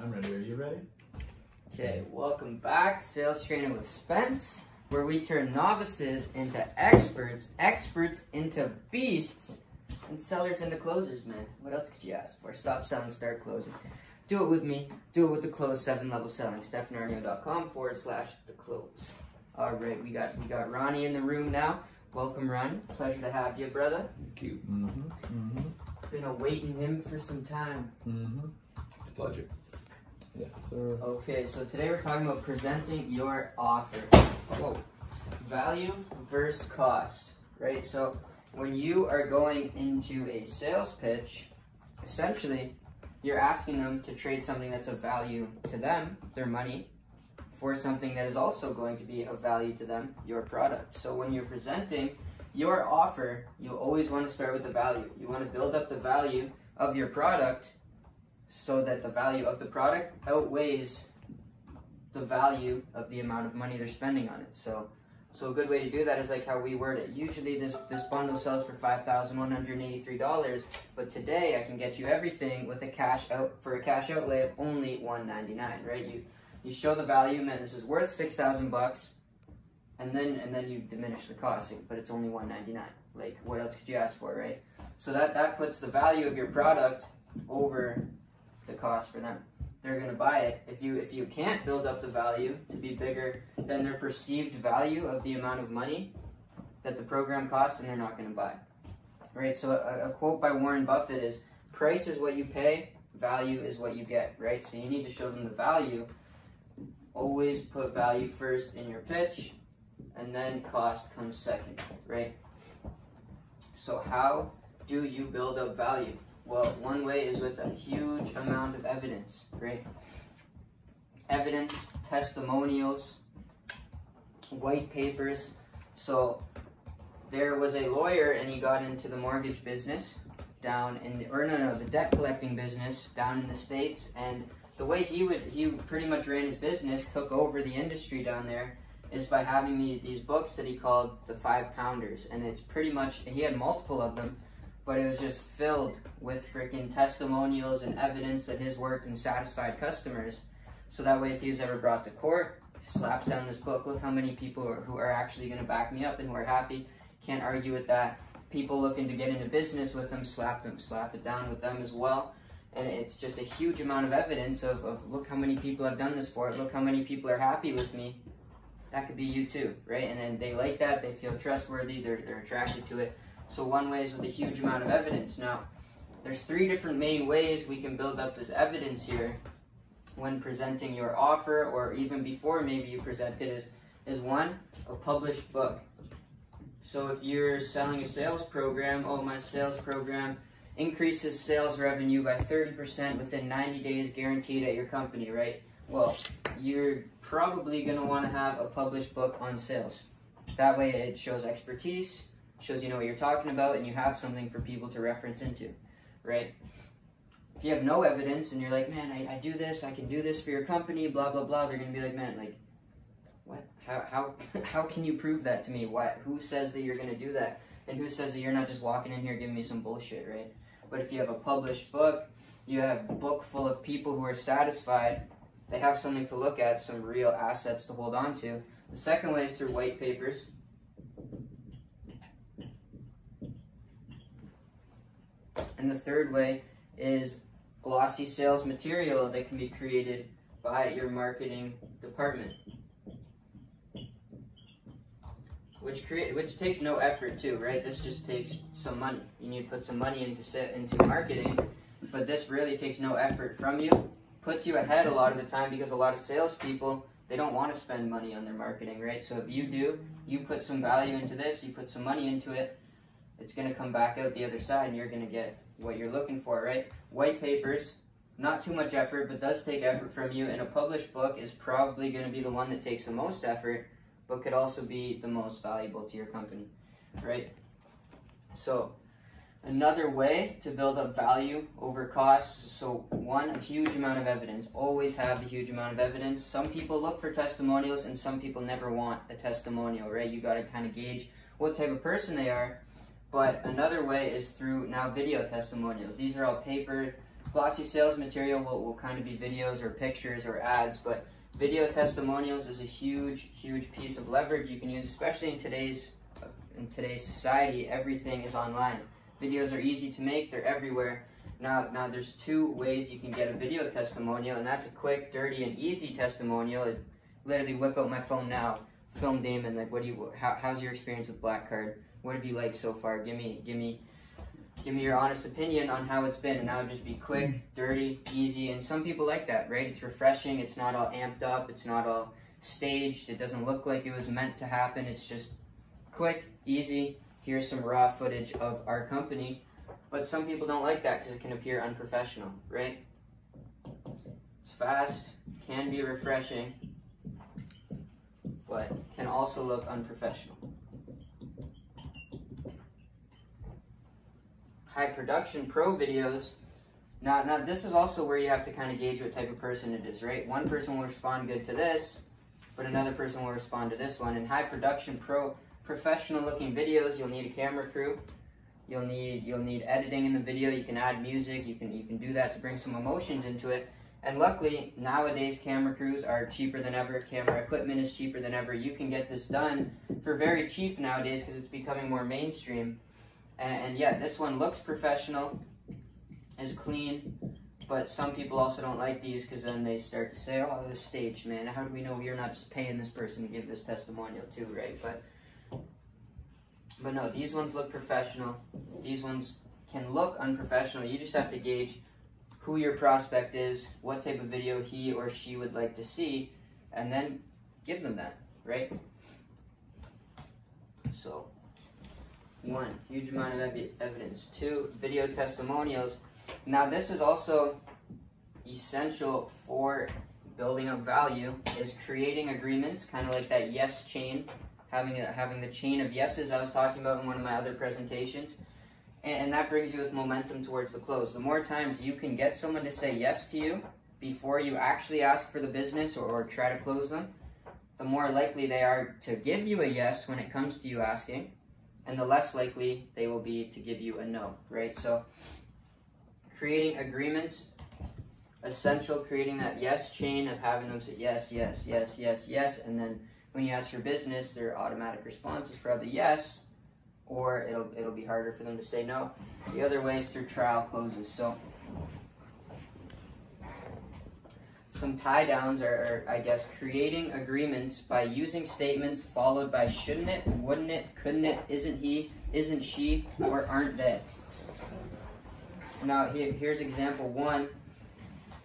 I'm ready. Are you ready? Okay, welcome back. Sales Training with Spence, where we turn novices into experts, experts into beasts, and sellers into closers, man. What else could you ask for? Stop selling, start closing. Do it with me. Do it with the close 7-level selling. StephenArnio.com/the close. All right, we got Ronnie in the room now. Welcome, Ronnie. Pleasure to have you, brother. Thank you. Been awaiting him for some time. It's a pleasure. Yes, sir. Okay, so today we're talking about presenting your offer. Whoa. Value versus cost, right? So when you are going into a sales pitch, essentially you're asking them to trade something that's of value to them, their money, for something that is also going to be of value to them, your product. So when you're presenting your offer, you always want to start with the value. You want to build up the value of your product so that the value of the product outweighs the value of the amount of money they're spending on it. So a good way to do that is like how we word it. Usually this bundle sells for $5,183, but today I can get you everything with a cash outlay of only $199, right? You show the value, man, this is worth $6,000, and then you diminish the cost, but it's only $199. Like, what else could you ask for, right? So that puts the value of your product over the cost for them. They're gonna buy it. If you can't build up the value to be bigger than their perceived value of the amount of money that the program costs, then they're not gonna buy, right? So a quote by Warren Buffett is, "Price is what you pay, value is what you get," right? So you need to show them the value. Always put value first in your pitch, and then cost comes second, right? So how do you build up value? Well, one way is with a huge amount of evidence, right? Evidence, testimonials, white papers. So there was a lawyer and he got into the mortgage business down in the debt collecting business down in the States, and the way he pretty much ran his business, took over the industry down there, is by having these books that he called the 5 Pounders. And it's pretty much, he had multiple of them, but it was just filled with freaking testimonials and evidence that his worked and satisfied customers. So that way if he was ever brought to court, he slaps down this book, look how many people who are actually going to back me up and who are happy, can't argue with that. People looking to get into business with him, slap it down with them as well. And it's just a huge amount of evidence of look how many people I've done this for, look how many people are happy with me. That could be you too, right? And then they like that, they feel trustworthy, they're attracted to it. So one way is with a huge amount of evidence. Now, there's 3 different main ways we can build up this evidence here when presenting your offer, or even before maybe you present it, is one, a published book. So if you're selling a sales program, oh, my sales program increases sales revenue by 30% within 90 days guaranteed at your company, right? Well, you're probably going to want to have a published book on sales. That way it shows expertise, shows you know what you're talking about, and you have something for people to reference into, right? If you have no evidence and you're like, man, I do this, I can do this for your company, blah, blah, blah, they're going to be like, man, like, what? How can you prove that to me? Who says that you're going to do that? And who says that you're not just walking in here giving me some bullshit, right? But if you have a published book, you have a book full of people who are satisfied, they have something to look at, some real assets to hold on to. The second way is through white papers. And the third way is glossy sales material that can be created by your marketing department. Which takes no effort too, right? This just takes some money. You need to put some money into marketing, but this really takes no effort from you. Puts you ahead a lot of the time, because a lot of salespeople, they don't want to spend money on their marketing, right? So if you do, you put some value into this, you put some money into it, it's going to come back out the other side and you're going to get what you're looking for, right? White papers, not too much effort, but does take effort from you, and a published book is probably going to be the one that takes the most effort, but could also be the most valuable to your company, right? So another way to build up value over costs, so one, a huge amount of evidence. Always have the huge amount of evidence. Some people look for testimonials and some people never want a testimonial, right? You got to kind of gauge what type of person they are. But another way is through now video testimonials. These are all paper Glossy sales material will kind of be videos or pictures or ads, but video testimonials is a huge piece of leverage you can use, especially in today's society. Everything is online. Videos are easy to make, they're everywhere. Now there's two ways you can get a video testimonial, and that's a quick, dirty, and easy testimonial. It literally whip out my phone now, film Damon, like how's your experience with Black Card? What have you liked so far? Give me your honest opinion on how it's been. And that would just be quick, dirty, easy, and some people like that, right? It's refreshing, it's not all amped up, it's not all staged, it doesn't look like it was meant to happen, it's just quick, easy, here's some raw footage of our company. But some people don't like that because it can appear unprofessional, right? It's fast, can be refreshing, but can also look unprofessional. High production pro videos. Now this is also where you have to kind of gauge what type of person it is, right? One person will respond good to this, but another person will respond to this one. In high production professional looking videos, you'll need a camera crew. You'll need editing in the video. You can add music. You can do that to bring some emotions into it. And luckily, nowadays camera crews are cheaper than ever. Camera equipment is cheaper than ever. You can get this done for very cheap nowadays because it's becoming more mainstream. And yeah, this one looks professional, is clean, but some people also don't like these because then they start to say, oh, it was staged, man. How do we know you're not just paying this person to give this testimonial too, right? But no, these ones look professional. These ones can look unprofessional. You just have to gauge who your prospect is, what type of video he or she would like to see, and then give them that, right? So, 1, huge amount of evidence. 2, video testimonials. Now this is also essential for building up value, is creating agreements, kind of like that yes chain. Having the chain of yeses I was talking about in one of my other presentations. And that brings you with momentum towards the close. The more times you can get someone to say yes to you before you actually ask for the business or try to close them, the more likely they are to give you a yes when it comes to you asking, and the less likely they will be to give you a no, right? So creating agreements, essential, creating that yes chain of having them say yes, yes, yes, yes, yes, and then when you ask for business, their automatic response is probably yes, or it'll be harder for them to say no. The other way is through trial closes. So some tie downs are, I guess, creating agreements by using statements followed by shouldn't it, wouldn't it, couldn't it, isn't he, isn't she, or aren't they. Now here's example 1.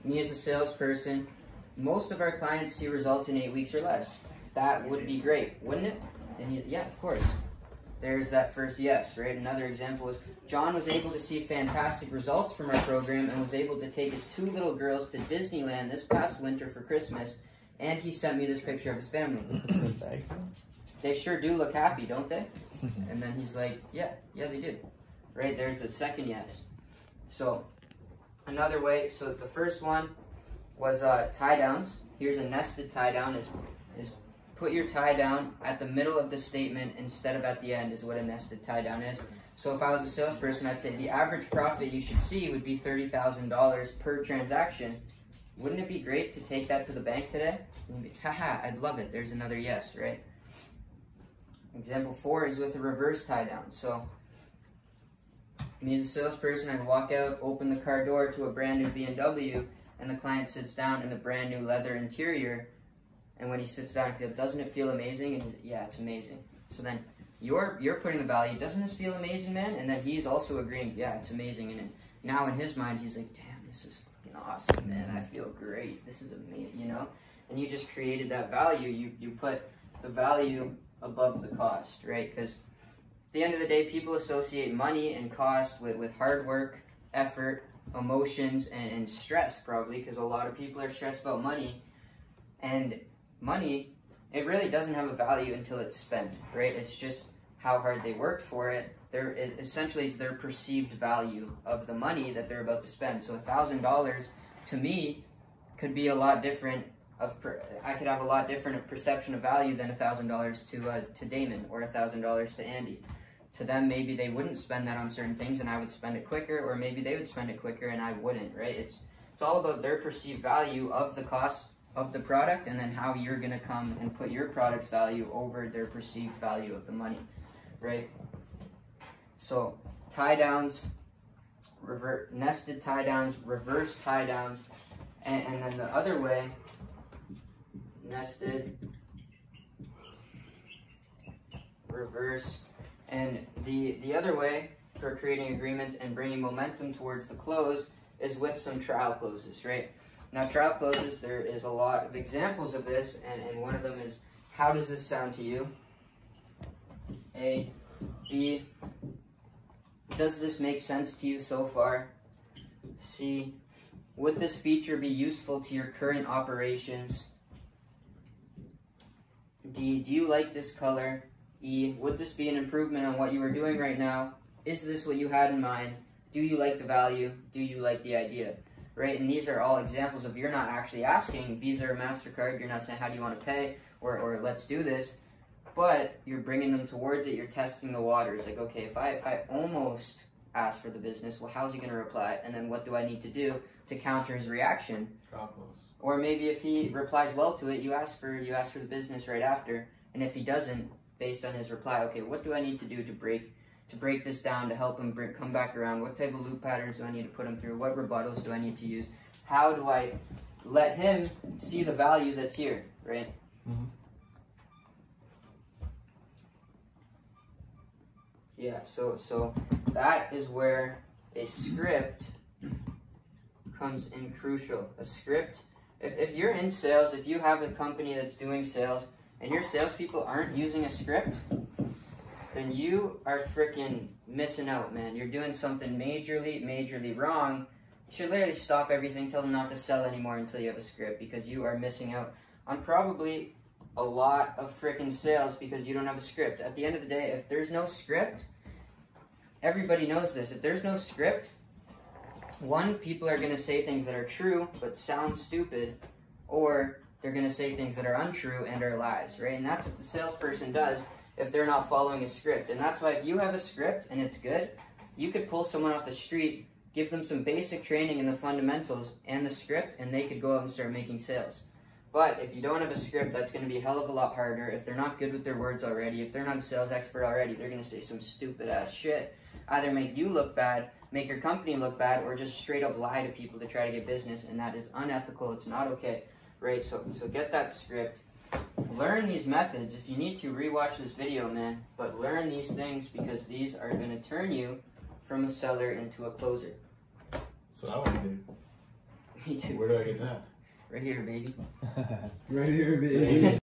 Me as a salesperson, most of our clients see results in 8 weeks or less. That would be great, wouldn't it? And yeah, of course. There's that first yes, right? Another example is John was able to see fantastic results from our program and was able to take his 2 little girls to Disneyland this past winter for Christmas, and he sent me this picture of his family. They sure do look happy, don't they? And then he's like, yeah, they do. Right, there's the second yes. So another way, so the first one was tie downs. Here's a nested tie down is put your tie down at the middle of the statement instead of at the end is what a nested tie down is. So if I was a salesperson, I'd say the average profit you should see would be $30,000 per transaction. Wouldn't it be great to take that to the bank today? Haha, I'd love it. There's another yes, right? Example 4 is with a reverse tie down. So me as a salesperson, I'd walk out, open the car door to a brand new BMW, and the client sits down in the brand new leather interior. And when he sits down, doesn't it feel amazing? And he's like, yeah, it's amazing. So then you're putting the value, doesn't this feel amazing, man? And then he's also agreeing, yeah, it's amazing. And then now in his mind, he's like, damn, this is fucking awesome, man. I feel great. This is amazing, you know? And you just created that value. You put the value above the cost, right? Because at the end of the day, people associate money and cost with hard work, effort, emotions, and stress, probably, because a lot of people are stressed about money. And money, it really doesn't have a value until it's spent, right? It's just how hard they worked for it. Essentially, it's their perceived value of the money that they're about to spend. So $1,000 to me could be a lot different. I could have a lot different perception of value than $1,000 to Damon or $1,000 to Andy. to them, maybe they wouldn't spend that on certain things and I would spend it quicker, or maybe they would spend it quicker and I wouldn't, right? It's all about their perceived value of the cost of the product, and then how you're going to come and put your product's value over their perceived value of the money, right? So tie downs, nested tie downs, reverse tie downs, and then the other way, nested, reverse, and the other way for creating agreements and bringing momentum towards the close is with some trial closes, right? Now, trial closes, there is a lot of examples of this, and one of them is, how does this sound to you? A. B. Does this make sense to you so far? C. Would this feature be useful to your current operations? D. Do you like this color? E. Would this be an improvement on what you are doing right now? Is this what you had in mind? Do you like the value? Do you like the idea? Right? And these are all examples of, you're not actually asking Visa or MasterCard, you're not saying how do you want to pay, or let's do this, but you're bringing them towards it, you're testing the waters. Like, okay, if I almost ask for the business, well, how's he going to reply? And then what do I need to do to counter his reaction? Or maybe if he replies well to it, you ask for the business right after, and if he doesn't, based on his reply, okay, what do I need to do to break this down, to help him come back around? What type of loop patterns do I need to put him through? What rebuttals do I need to use? How do I let him see the value that's here, right? Mm-hmm. Yeah, so that is where a script comes in crucial. A script, if you're in sales, if you have a company that's doing sales, and your salespeople aren't using a script, then you are freaking missing out, man. You're doing something majorly wrong. You should literally stop everything, tell them not to sell anymore until you have a script, because you are missing out on probably a lot of freaking sales because you don't have a script. At the end of the day, if there's no script, everybody knows this. If there's no script, one, people are going to say things that are true but sound stupid, or they're going to say things that are untrue and are lies, right? And that's what the salesperson does if they're not following a script. And that's why if you have a script and it's good, you could pull someone off the street, give them some basic training in the fundamentals and the script, and they could go out and start making sales. But if you don't have a script, that's going to be a hell of a lot harder. If they're not good with their words already, if they're not a sales expert already, they're going to say some stupid ass shit. Either make you look bad, make your company look bad, or just straight up lie to people to try to get business, and that is unethical. It's not okay, right? So get that script. Learn these methods. If you need to, rewatch this video, man. But learn these things, because these are going to turn you from a seller into a closer. That's what I want to do. Me too. Where do I get that? Right here, baby. Right here, baby.